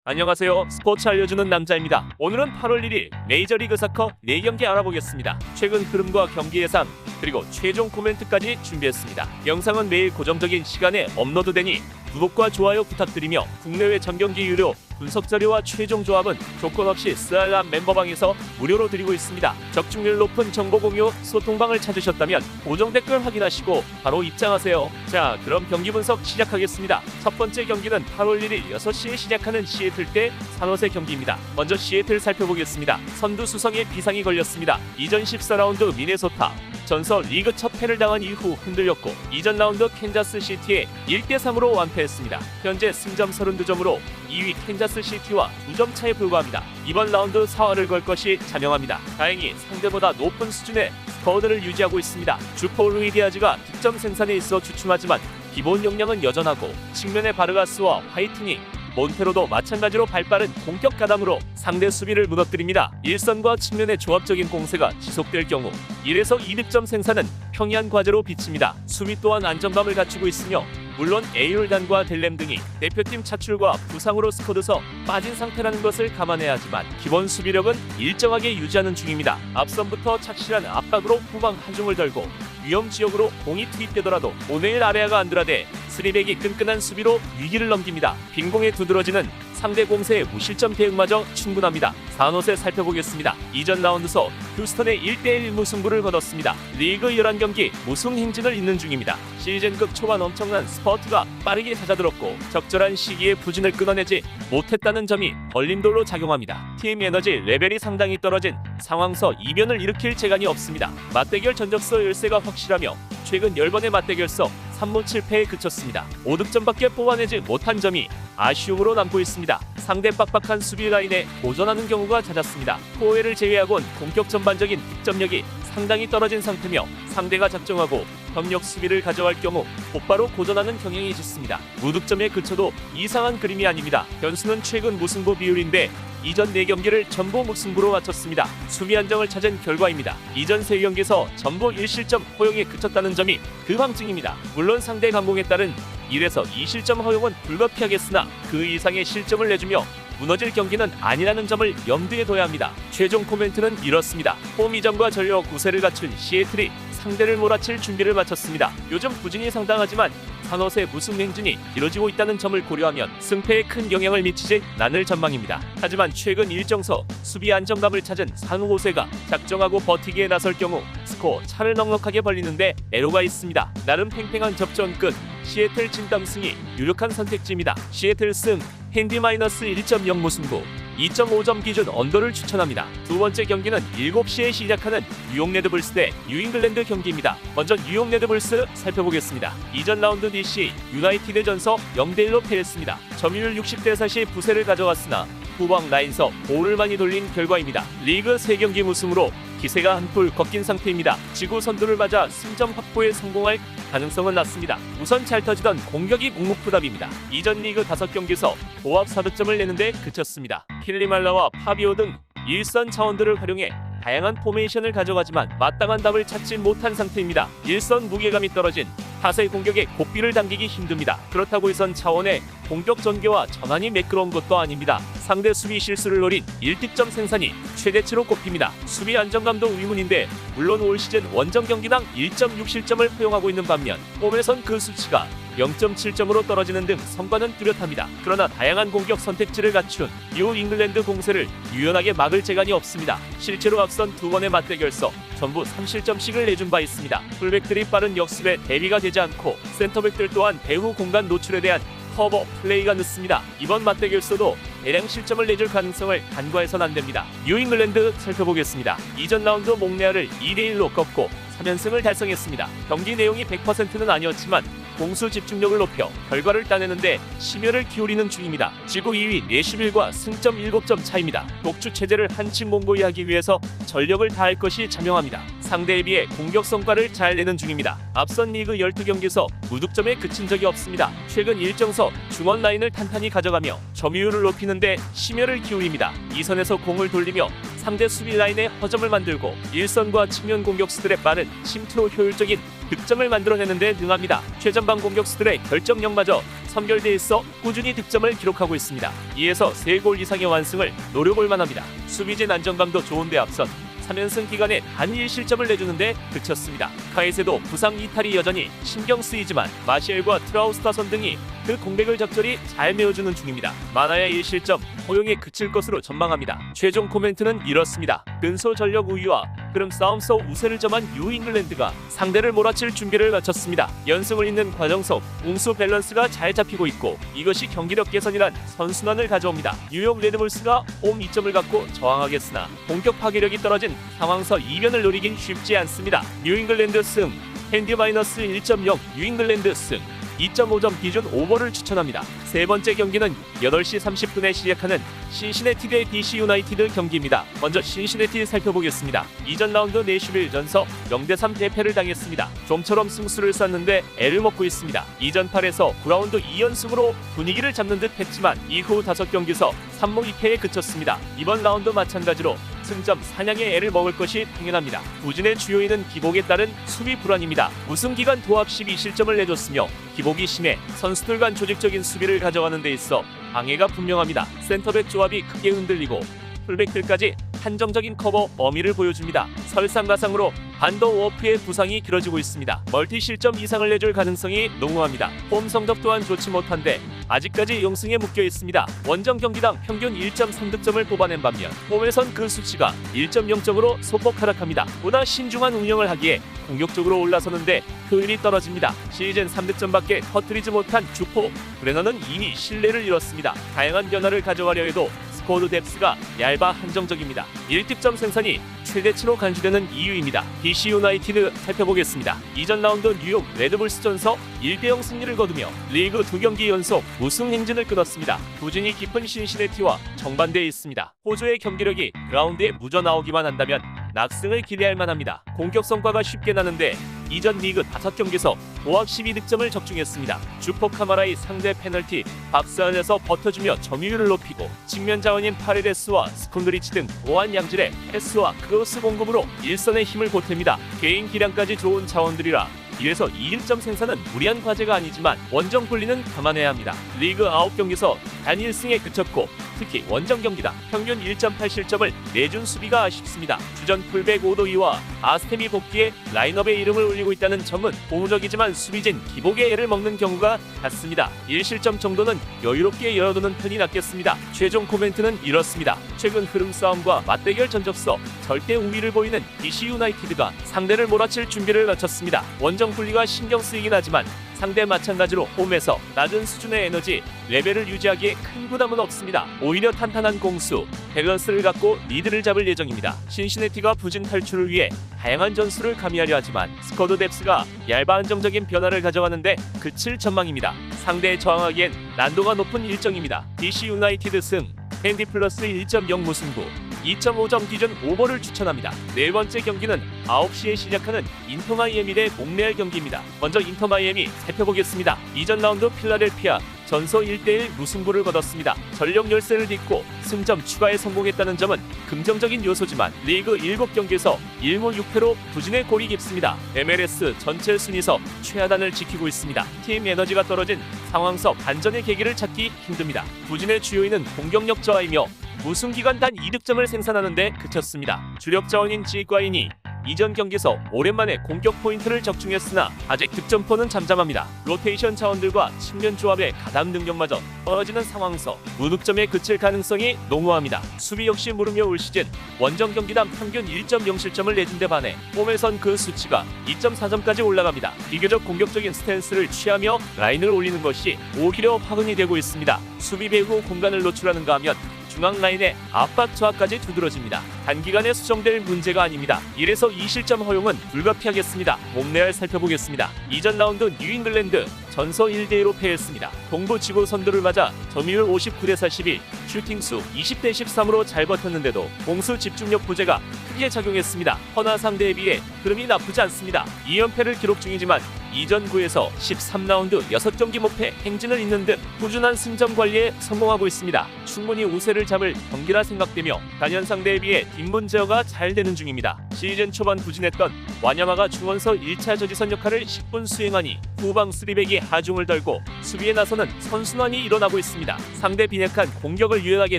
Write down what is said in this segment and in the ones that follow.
안녕하세요. 스포츠 알려주는 남자입니다. 오늘은 8월 1일 메이저리그 사커 4경기 알아보겠습니다. 최근 흐름과 경기 예상, 그리고 최종 코멘트까지 준비했습니다. 영상은 매일 고정적인 시간에 업로드되니 구독과 좋아요 부탁드리며 국내외 전경기 유료 분석 자료와 최종 조합은 조건 없이 스알람 멤버방에서 무료로 드리고 있습니다. 적중률 높은 정보 공유 소통방을 찾으셨다면 고정 댓글 확인하시고 바로 입장하세요. 자, 그럼 경기 분석 시작하겠습니다. 첫 번째 경기는 8월 1일 6시에 시작하는 시애틀 대 산호세 경기입니다. 먼저 시애틀 살펴보겠습니다. 선두 수성에 비상이 걸렸습니다. 이전 14라운드 미네소타 전서 리그 첫 패를 당한 이후 흔들렸고 이전 라운드 캔자스 시티에 1대3으로 완패했습니다. 현재 승점 32점으로 2위 캔자스 시티와 2점 차에 불과합니다. 이번 라운드 4화를 걸 것이 자명합니다. 다행히 상대보다 높은 수준의 스코어들을 유지하고 있습니다. 주포 루이 디아즈가 득점 생산에 있어 주춤하지만 기본 역량은 여전하고 측면의 바르가스와 화이트닝 몬테로도 마찬가지로 발빠른 공격 가담으로 상대 수비를 무너뜨립니다. 일선과 측면의 조합적인 공세가 지속될 경우 1에서 2득점 생산은 평이한 과제로 비칩니다. 수비 또한 안정감을 갖추고 있으며 물론 에이올단과 델렘 등이 대표팀 차출과 부상으로 스쿼드서 빠진 상태라는 것을 감안해야 하지만 기본 수비력은 일정하게 유지하는 중입니다. 앞선부터 착실한 압박으로 후방 한중을 달고 위험 지역으로 공이 투입되더라도 오네일 아레아가 안드라데 스리백이 끈끈한 수비로 위기를 넘깁니다. 빈공에 두드러지는 상대 공세의 무실점 대응마저 충분합니다. 산호세 살펴보겠습니다. 이전 라운드서 휴스턴의 1대1 무승부를 거뒀습니다. 리그 11경기 무승 행진을 잇는 중입니다. 시즌급 초반 엄청난 스퍼트가 빠르게 찾아들었고 적절한 시기에 부진을 끊어내지 못했다는 점이 걸림돌로 작용합니다. 팀 에너지 레벨이 상당히 떨어진 상황서 이변을 일으킬 재간이 없습니다. 맞대결 전적서 열세가 확실하며 최근 10번의 맞대결서 3무 7패에 그쳤습니다. 5득점밖에 뽑아내지 못한 점이 아쉬움으로 남고 있습니다. 상대 빡빡한 수비 라인에 도전하는 경우가 잦았습니다. 코에를 제외하곤 공격 전반적인 득점력이 상당히 떨어진 상태며 상대가 작정하고 협력 수비를 가져갈 경우 곧바로 고전하는 경향이 짙습니다. 무득점에 그쳐도 이상한 그림이 아닙니다. 변수는 최근 무승부 비율인데 이전 4경기를 전부 무승부로 마쳤습니다. 수비 안정을 찾은 결과입니다. 이전 3경기에서 전부 1실점 허용에 그쳤다는 점이 그 방증입니다. 물론 상대 강공에 따른 1에서 2실점 허용은 불가피하겠으나 그 이상의 실점을 내주며 무너질 경기는 아니라는 점을 염두에 둬야 합니다. 최종 코멘트는 이렇습니다. 홈 이전과 전력 우세를 갖춘 시애틀이 상대를 몰아칠 준비를 마쳤습니다. 요즘 부진이 상당하지만 산호세 무승 행진이 이뤄지고 있다는 점을 고려하면 승패에 큰 영향을 미치지 않을 전망입니다. 하지만 최근 일정서 수비 안정감을 찾은 산호세가 작정하고 버티기에 나설 경우 스코어 차를 넉넉하게 벌리는데 애로가 있습니다. 나름 팽팽한 접전 끝 시애틀 진땀승이 유력한 선택지입니다. 시애틀 승 핸디 마이너스 1.0 무승부 2.5점 기준 언더를 추천합니다. 두 번째 경기는 7시에 시작하는 뉴욕 레드불스 대 뉴잉글랜드 경기입니다. 먼저 뉴욕 레드불스 살펴보겠습니다. 이전 라운드 DC 유나이티드 전서 0대1로 패했습니다. 점유율 60대 40 부세를 가져갔으나 후방 라인서 볼을 많이 돌린 결과입니다. 리그 3경기 무승으로 기세가 한풀 꺾인 상태입니다. 지구 선두를 맞아 승점 확보에 성공할 가능성은 낮습니다. 우선 잘 터지던 공격이 묵묵부답입니다. 이전 리그 5경기에서 고압 4득점을 내는데 그쳤습니다. 킬리말라와 파비오 등 일선 차원들을 활용해 다양한 포메이션을 가져가지만 마땅한 답을 찾지 못한 상태입니다. 일선 무게감이 떨어진 타세 공격에 고삐를 당기기 힘듭니다. 그렇다고 이선 차원의 공격 전개와 전환이 매끄러운 것도 아닙니다. 상대 수비 실수를 노린 1득점 생산이 최대치로 꼽힙니다. 수비 안정감도 의문인데 물론 올 시즌 원정 경기당 1.6실점을 허용하고 있는 반면 홈에선 그 수치가 0.7점으로 떨어지는 등 성과는 뚜렷합니다. 그러나 다양한 공격 선택지를 갖춘 뉴 잉글랜드 공세를 유연하게 막을 재간이 없습니다. 실제로 앞선 2번의 맞대결서 전부 3실점씩을 내준 바 있습니다. 풀백들이 빠른 역습에 대비가 되지 않고 센터백들 또한 배후 공간 노출에 대한 커버 플레이가 늦습니다. 이번 맞대결서도 대량 실점을 내줄 가능성을 간과해선 안됩니다. 뉴잉글랜드 살펴보겠습니다. 이전 라운드 몽레알을 2대1로 꺾고 3연승을 달성했습니다. 경기 내용이 100%는 아니었지만 공수 집중력을 높여 결과를 따내는데 심혈을 기울이는 중입니다. 지구 2위 내슈빌과 승점 7점 차입니다. 독주 체제를 한층 공고히 하기 위해서 전력을 다할 것이 자명합니다. 상대에 비해 공격 성과를 잘 내는 중입니다. 앞선 리그 12경기에서 무득점에 그친 적이 없습니다. 최근 일정서 중원 라인을 탄탄히 가져가며 점유율을 높이는데 심혈을 기울입니다. 이선에서 공을 돌리며 상대 수비 라인에 허점을 만들고 일선과 측면 공격수들의 빠른 침투로 효율적인 득점을 만들어내는 데 능합니다. 최전방 공격수들의 결정력마저 선결대에 있어 꾸준히 득점을 기록하고 있습니다. 2에서 3골 이상의 완승을 노려볼 만합니다. 수비진 안정감도 좋은데 앞선 3연승 기간에 단 1실점을 내주는데 그쳤습니다. 카이세도 부상 이탈이 여전히 신경 쓰이지만 마시엘과 트라우스타선 등이 그 공백을 적절히 잘 메워주는 중입니다. 많아야 1실점, 허용에 그칠 것으로 전망합니다. 최종 코멘트는 이렇습니다. 근소 전력 우위와 흐름 싸움서 우세를 점한 뉴잉글랜드가 상대를 몰아칠 준비를 마쳤습니다. 연승을 잇는 과정 속 공수 밸런스가 잘 잡히고 있고 이것이 경기력 개선이란 선순환을 가져옵니다. 뉴욕 레드불스가 홈 2점을 갖고 저항하겠으나 공격 파괴력이 떨어진 상황서 이변을 노리긴 쉽지 않습니다. 뉴잉글랜드 승, 핸디 마이너스 1.0, 뉴잉글랜드 승 2.5점 기준 오버를 추천합니다. 세 번째 경기는 8시 30분에 시작하는 신시내티 대 DC 유나이티드 경기입니다. 먼저 신시내티 살펴보겠습니다. 이전 라운드 내슈빌 전서 0대3 대패를 당했습니다. 좀처럼 승수를 쐈는데 애를 먹고 있습니다. 이전 8에서 9라운드 2연승으로 분위기를 잡는 듯 했지만 이후 5경기서 3무 2패에 그쳤습니다. 이번 라운드 마찬가지로 승점 사냥의 애를 먹을 것이 당연합니다. 부진의 주요인은 기복에 따른 수비 불안입니다. 우승 기간 도합 12실점을 내줬으며 기복이 심해 선수들 간 조직적인 수비를 가져가는 데 있어 방해가 분명합니다. 센터백 조합이 크게 흔들리고 풀백들까지 한정적인 커버 범위를 보여줍니다. 설상가상으로 반더 워프의 부상이 길어지고 있습니다. 멀티 실점 이상을 내줄 가능성이 농후합니다. 홈 성적 또한 좋지 못한데 아직까지 0승에 묶여 있습니다. 원정 경기당 평균 1.3득점을 뽑아낸 반면 홈에선 그 수치가 1.0점으로 소폭 하락합니다. 보다 신중한 운영을 하기에 공격적으로 올라서는데 효율이 떨어집니다. 시즌 3득점밖에 터뜨리지 못한 주포 브레너는 이미 신뢰를 잃었습니다. 다양한 변화를 가져가려 해도 스쿼드 뎁스가 얇아 한정적입니다. 1득점 생산이 최대치로 간주되는 이유입니다. DC 유나이티드 살펴보겠습니다. 이전 라운드 뉴욕 레드불스 전서 1대0 승리를 거두며 리그 2경기 연속 우승 행진을 끊었습니다. 부진이 깊은 신시내티와 정반대에 있습니다. 호주의 경기력이 라운드에 묻어 나오기만 한다면 낙승을 기대할 만합니다. 공격 성과가 쉽게 나는데 이전 리그 5경기에서 도합 12득점을 적중했습니다. 주포 카마라의 상대 페널티 박스 안에서 버텨주며 점유율을 높이고 측면 자원인 파레데스와 스콘드리치 등 보완 양질의 패스와 크로스 공급으로 일선의 힘을 보탭니다. 개인 기량까지 좋은 자원들이라 1에서 2득점 생산은 무리한 과제가 아니지만 원정 분리는 감안해야 합니다. 리그 9경기에서 단 1승에 그쳤고 특히 원정 경기당 평균 1.8실점을 내준 수비가 아쉽습니다. 주전 풀백 오도이와 아스템이 복귀해 라인업에 이름을 올리고 있다는 점은 고무적이지만 수비진 기복에 애를 먹는 경우가 같습니다. 1실점 정도는 여유롭게 열어두는 편이 낫겠습니다. 최종 코멘트는 이렇습니다. 최근 흐름 싸움과 맞대결 전적서 절대 우위를 보이는 DC 유나이티드가 상대를 몰아칠 준비를 마쳤습니다. 원정 분리가 신경 쓰이긴 하지만 상대 마찬가지로 홈에서 낮은 수준의 에너지 레벨을 유지하기에 큰 부담은 없습니다. 오히려 탄탄한 공수, 밸런스를 갖고 리드를 잡을 예정입니다. 신시내티가 부진 탈출을 위해 다양한 전술을 가미하려 하지만 스쿼드 뎁스가 얇아 안정적인 변화를 가져가는데 그칠 전망입니다. 상대에 저항하기엔 난도가 높은 일정입니다. DC 유나이티드 승, 핸디 플러스 1.0 무승부, 2.5점 기준 오버를 추천합니다. 네 번째 경기는 9시에 시작하는 인터 마이애미 대 몽레알 경기입니다. 먼저 인터 마이애미 살펴보겠습니다. 이전 라운드 필라델피아 전서 1대1 무승부를 거뒀습니다. 전력 열세를 딛고 승점 추가에 성공했다는 점은 긍정적인 요소지만 리그 7경기에서 1무 6패로 부진의 골이 깊습니다. MLS 전체 순위서 최하단을 지키고 있습니다. 팀 에너지가 떨어진 상황서 반전의 계기를 찾기 힘듭니다. 부진의 주요인은 공격력 저하이며 우승 기간 단 2득점을 생산하는데 그쳤습니다. 주력 자원인 지과인이 이전 경기에서 오랜만에 공격 포인트를 적중했으나 아직 득점포는 잠잠합니다. 로테이션 자원들과 측면 조합의 가담 능력마저 떨어지는 상황서 무득점에 그칠 가능성이 농후합니다. 수비 역시 무르며 올 시즌 원정 경기당 평균 1.0실점을 내준 데 반해 홈에선 그 수치가 2.4점까지 올라갑니다. 비교적 공격적인 스탠스를 취하며 라인을 올리는 것이 오히려 화근이 되고 있습니다. 수비 배후 공간을 노출하는가 하면 중앙 라인의 압박 저하까지 두드러집니다. 단기간에 수정될 문제가 아닙니다. 1에서 2실점 허용은 불가피하겠습니다. 몽레알 살펴보겠습니다. 이전 라운드 뉴잉글랜드 전서 1대1로 패했습니다. 동부 지구 선두를 맞아 점유율 59대 41, 슈팅수 20대 13으로 잘 버텼는데도 공수 집중력 부재가 크게 작용했습니다. 허나 상대에 비해 흐름이 나쁘지 않습니다. 2연패를 기록 중이지만 이전 9에서 13라운드 6경기 무패 행진을 잇는 듯 꾸준한 승점 관리에 성공하고 있습니다. 충분히 우세를 잡을 경기라 생각되며 단연 상대에 비해 뒷문 제어가 잘 되는 중입니다. 시즌 초반 부진했던 와냐마가 중원서 1차 저지선 역할을 10분 수행하니 후방 3백이 하중을 달고 수비에 나서는 선순환이 일어나고 있습니다. 상대 빈약한 공격을 유연하게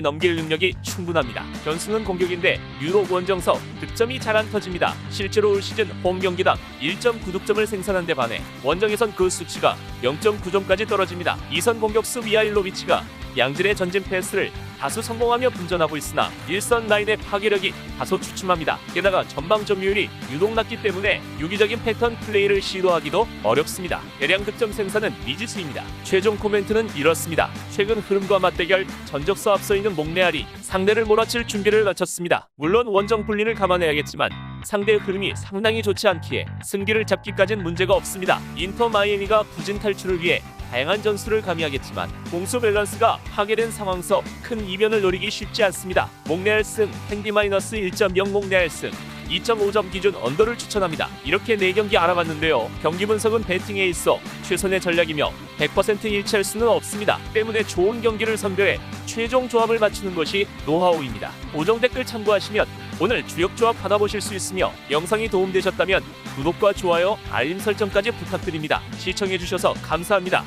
넘길 능력이 충분합니다. 변수는 공격인데 유럽 원정서 득점이 잘 안 터집니다. 실제로 올 시즌 홈 경기당 1.9득점을 생산한 데 반해 원정에선 그 수치가 0.9점까지 떨어집니다. 이선 공격수 미하일로비치가 양질의 전진 패스를 다수 성공하며 분전하고 있으나 일선 라인의 파괴력이 다소 주춤합니다. 게다가 전방 점유율이 유독 낮기 때문에 유기적인 패턴 플레이를 시도하기도 어렵습니다. 대량 득점 생산은 미지수입니다. 최종 코멘트는 이렇습니다. 최근 흐름과 맞대결 전적수 앞서 있는 몽레알이 상대를 몰아칠 준비를 마쳤습니다. 물론 원정 불린을 감안해야겠지만 상대의 흐름이 상당히 좋지 않기에 승기를 잡기까진 문제가 없습니다. 인터 마이애미가 부진 탈출을 위해 다양한 전술을 가미하겠지만 공수 밸런스가 파괴된 상황서 큰 이변을 노리기 쉽지 않습니다. 몽레알 승, 핸디 마이너스 1.0 몽레알 승 2.5점 기준 언더를 추천합니다. 이렇게 4경기 알아봤는데요. 경기 분석은 배팅에 있어 최선의 전략이며 100% 일치할 수는 없습니다. 때문에 좋은 경기를 선별해 최종 조합을 맞추는 것이 노하우입니다. 고정 댓글 참고하시면 오늘 주역 조합 받아보실 수 있으며 영상이 도움되셨다면 구독과 좋아요, 알림 설정까지 부탁드립니다. 시청해주셔서 감사합니다.